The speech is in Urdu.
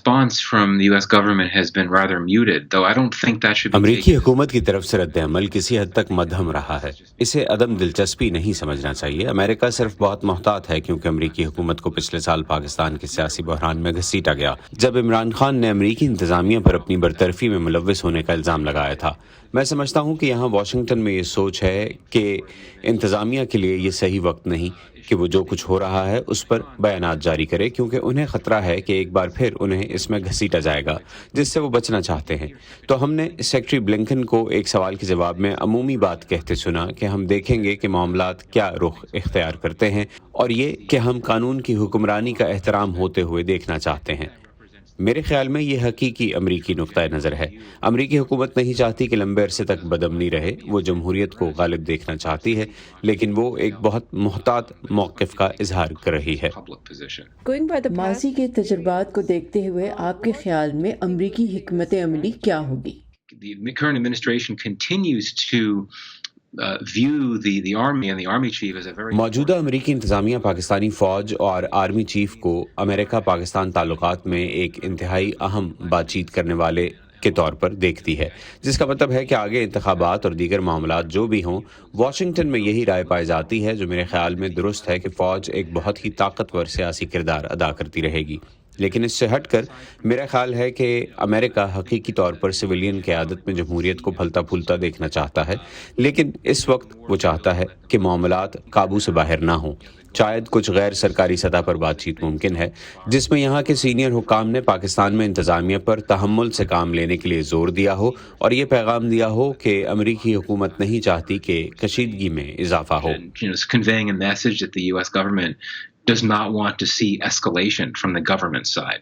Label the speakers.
Speaker 1: response from the US government has been rather muted, though I don't think that should be
Speaker 2: امریکی
Speaker 1: taken.
Speaker 2: حکومت کی طرف سے رد عمل کسی حد تک مدھم رہا ہے. اسے عدم دلچسپی نہیں سمجھنا چاہیے. امریکہ صرف بہت محتاط ہے کیونکہ امریکی حکومت کو پچھلے سال پاکستان کے سیاسی بحران میں گھسیٹا گیا جب عمران خان نے امریکی انتظامیہ پر اپنی برطرفی میں ملوث ہونے کا الزام لگایا تھا. میں سمجھتا ہوں کہ یہاں واشنگٹن میں یہ سوچ ہے کہ انتظامیہ کے لیے یہ صحیح وقت نہیں کہ وہ جو کچھ ہو رہا ہے اس پر بیانات جاری کرے، کیونکہ انہیں خطرہ ہے کہ ایک بار پھر انہیں اس میں گھسیٹا جائے گا جس سے وہ بچنا چاہتے ہیں. تو ہم نے سیکرٹری بلنکن کو ایک سوال کے جواب میں عمومی بات کہتے سنا کہ ہم دیکھیں گے کہ معاملات کیا رخ اختیار کرتے ہیں اور یہ کہ ہم قانون کی حکمرانی کا احترام ہوتے ہوئے دیکھنا چاہتے ہیں. میرے خیال میں یہ حقیقی امریکی نقطہ نظر ہے. امریکی حکومت نہیں چاہتی کہ لمبے عرصے تک بدامنی رہے. وہ جمہوریت کو غالب دیکھنا چاہتی ہے، لیکن وہ ایک بہت محتاط موقف کا اظہار کر رہی ہے.
Speaker 3: ماضی کے تجربات کو دیکھتے ہوئے آپ کے خیال میں امریکی حکمت عملی کیا ہوگی؟
Speaker 1: The current administration continues to view the army and the army chief as a very
Speaker 2: موجودہ امریکی انتظامیہ پاکستانی فوج اور آرمی چیف کو امریکہ پاکستان تعلقات میں ایک انتہائی اہم بات چیت کرنے والے کے طور پر دیکھتی ہے، جس کا مطلب ہے کہ آگے انتخابات اور دیگر معاملات جو بھی ہوں، واشنگٹن میں یہی رائے پائی جاتی ہے جو میرے خیال میں درست ہے کہ فوج ایک بہت ہی طاقتور سیاسی کردار ادا کرتی رہے گی. لیکن اس سے ہٹ کر میرا خیال ہے کہ امریکہ حقیقی طور پر سویلین قیادت میں جمہوریت کو پھلتا پھولتا دیکھنا چاہتا ہے، لیکن اس وقت وہ چاہتا ہے کہ معاملات قابو سے باہر نہ ہوں. شاید کچھ غیر سرکاری سطح پر بات چیت ممکن ہے جس میں یہاں کے سینئر حکام نے پاکستان میں انتظامیہ پر تحمل سے کام لینے کے لیے زور دیا ہو اور یہ پیغام دیا ہو کہ امریکی حکومت نہیں چاہتی کہ کشیدگی میں اضافہ ہو.
Speaker 1: conveying a message that the US government does not want to see escalation from the government side.